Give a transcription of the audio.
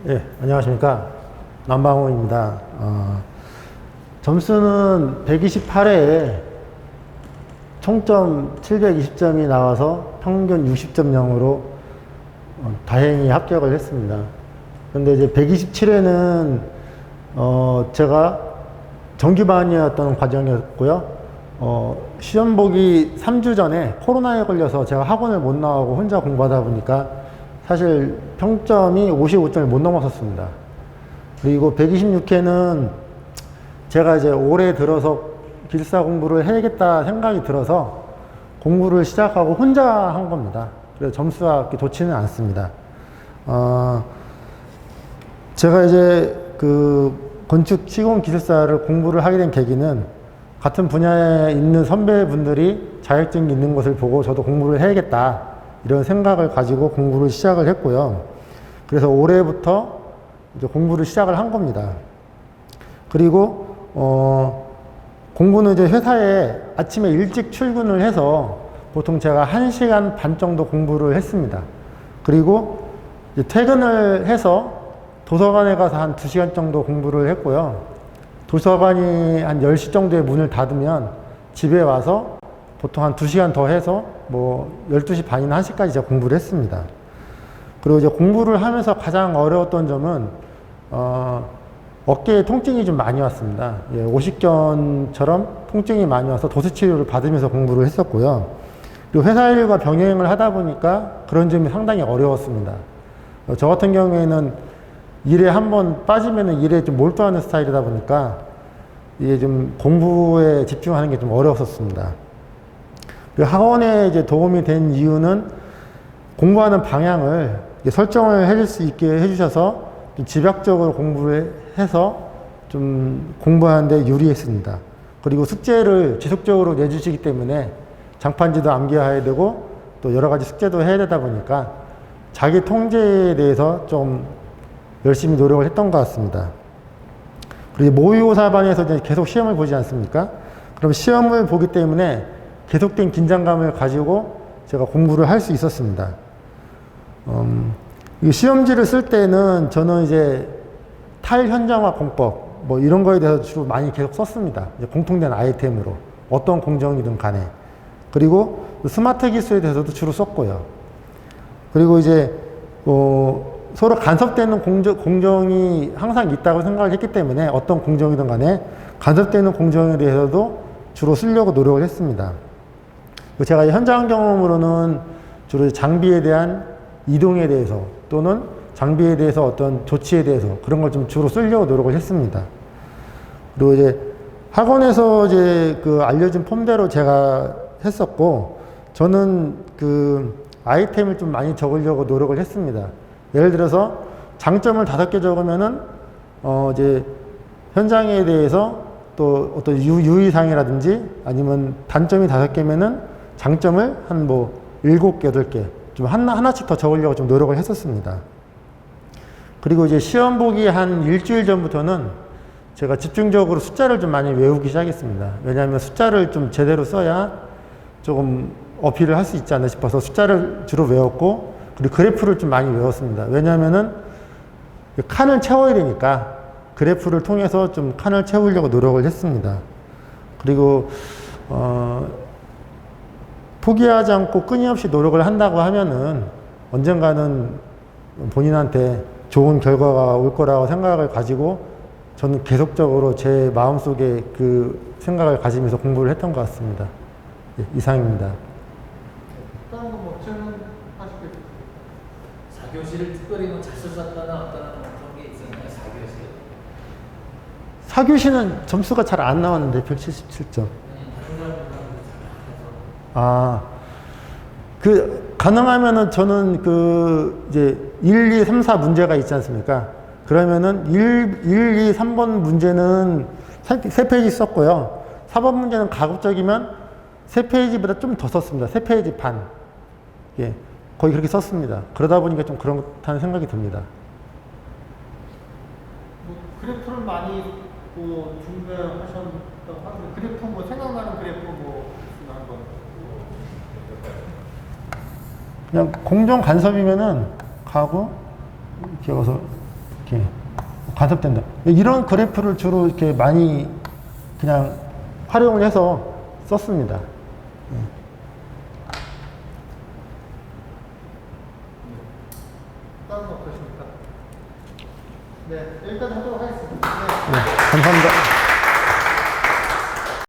예, 안녕하십니까. 남방호입니다. 점수는 128회에 총점 720점이 나와서 평균 60.0으로 다행히 합격을 했습니다. 근데 이제 127회는 제가 정규반이었던 과정이었고요. 시험 보기 3주 전에 코로나에 걸려서 제가 학원을 못 나가고 혼자 공부하다 보니까 사실 평점이 55점을 못 넘었었습니다. 그리고 126회는 제가 이제 올해 들어서 기술사 공부를 해야겠다 생각이 들어서 공부를 시작하고 혼자 한 겁니다. 그래서 점수가 그렇게 좋지는 않습니다. 제가 이제 그 건축 시공 기술사를 공부를 하게 된 계기는 같은 분야에 있는 선배분들이 자격증이 있는 것을 보고 저도 공부를 해야겠다 이런 생각을 가지고 공부를 시작을 했고요. 그래서 올해부터 이제 공부를 시작을 한 겁니다. 그리고 공부는 이제 회사에 아침에 일찍 출근을 해서 보통 제가 1시간 반 정도 공부를 했습니다. 그리고 이제 퇴근을 해서 도서관에 가서 한 2시간 정도 공부를 했고요. 도서관이 한 10시 정도에 문을 닫으면 집에 와서 보통 한 2시간 더 해서 뭐 12시 반이나 1시까지 제가 공부를 했습니다. 그리고 이제 공부를 하면서 가장 어려웠던 점은 어깨에 통증이 좀 많이 왔습니다. 예, 오십견처럼 통증이 많이 와서 도수치료를 받으면서 공부를 했었고요. 그리고 회사 일과 병행을 하다 보니까 그런 점이 상당히 어려웠습니다. 저 같은 경우에는 일에 한번 빠지면 일에 좀 몰두하는 스타일이다 보니까 이게 좀 공부에 집중하는 게 좀 어려웠었습니다. 학원에 이제 도움이 된 이유는 공부하는 방향을 설정을 해줄 수 있게 해주셔서 좀 집약적으로 공부를 해서 좀 공부하는데 유리했습니다. 그리고 숙제를 지속적으로 내주시기 때문에 장판지도 암기해야 되고 또 여러 가지 숙제도 해야 되다 보니까 자기 통제에 대해서 좀 열심히 노력을 했던 것 같습니다. 그리고 모의고사반에서 이제 계속 시험을 보지 않습니까? 그럼 시험을 보기 때문에 계속된 긴장감을 가지고 제가 공부를 할 수 있었습니다. 이 시험지를 쓸 때는 저는 이제 탈현장화 공법 뭐 이런 거에 대해서 주로 많이 계속 썼습니다. 공통된 아이템으로 어떤 공정이든 간에. 그리고 스마트 기술에 대해서도 주로 썼고요. 그리고 이제 서로 간섭되는 공정이 항상 있다고 생각을 했기 때문에 어떤 공정이든 간에 간섭되는 공정에 대해서도 주로 쓰려고 노력을 했습니다. 제가 현장 경험으로는 주로 장비에 대한 이동에 대해서 또는 장비에 대해서 어떤 조치에 대해서 그런 걸 좀 주로 쓰려고 노력을 했습니다. 그리고 이제 학원에서 이제 그 알려진 폼대로 제가 했었고, 저는 그 아이템을 좀 많이 적으려고 노력을 했습니다. 예를 들어서 장점을 5개 적으면은 이제 현장에 대해서 또 어떤 유의사항이라든지 아니면 단점이 5개면은 장점을 한 뭐 7개, 8개 좀 하나씩 더 적으려고 좀 노력을 했었습니다. 그리고 이제 시험 보기 한 일주일 전부터는 제가 집중적으로 숫자를 좀 많이 외우기 시작했습니다. 왜냐하면 숫자를 좀 제대로 써야 조금 어필을 할 수 있지 않나 싶어서 숫자를 주로 외웠고, 그리고 그래프를 좀 많이 외웠습니다. 왜냐하면은 칸을 채워야 되니까 그래프를 통해서 좀 칸을 채우려고 노력을 했습니다. 그리고 포기하지 않고 끊임없이 노력을 한다고 하면은 언젠가는 본인한테 좋은 결과가 올 거라고 생각을 가지고 저는 계속적으로 제 마음속에 그 생각을 가지면서 공부를 했던 것 같습니다. 예, 이상입니다. 다른 거 뭐 질문 하시겠어요? 4교시를 특별히 뭐 잘 썼다거나 어떤 그런 게 있었나요? 4교시? 4교시는 점수가 잘 안 나왔는데 177점. 가능하면은 저는 그, 이제 1, 2, 3, 4 문제가 있지 않습니까? 그러면은 1, 2, 3번 문제는 3페이지 썼고요. 4번 문제는 가급적이면 3페이지보다 좀 더 썼습니다. 3페이지 반. 예. 거의 그렇게 썼습니다. 그러다 보니까 좀 그렇다는 생각이 듭니다. 뭐 그래프를 많이 뭐 준비하셨다고 하는데 그래프 뭐 생각나는 그래프 뭐 한번 그냥 공정 간섭이면은 가고 이렇게 와서 이렇게 간섭된다. 이런 그래프를 주로 이렇게 많이 그냥 활용을 해서 썼습니다. 다른 거 없으십니까? 네, 여기까지 하도록 하겠습니다. 네, 감사합니다.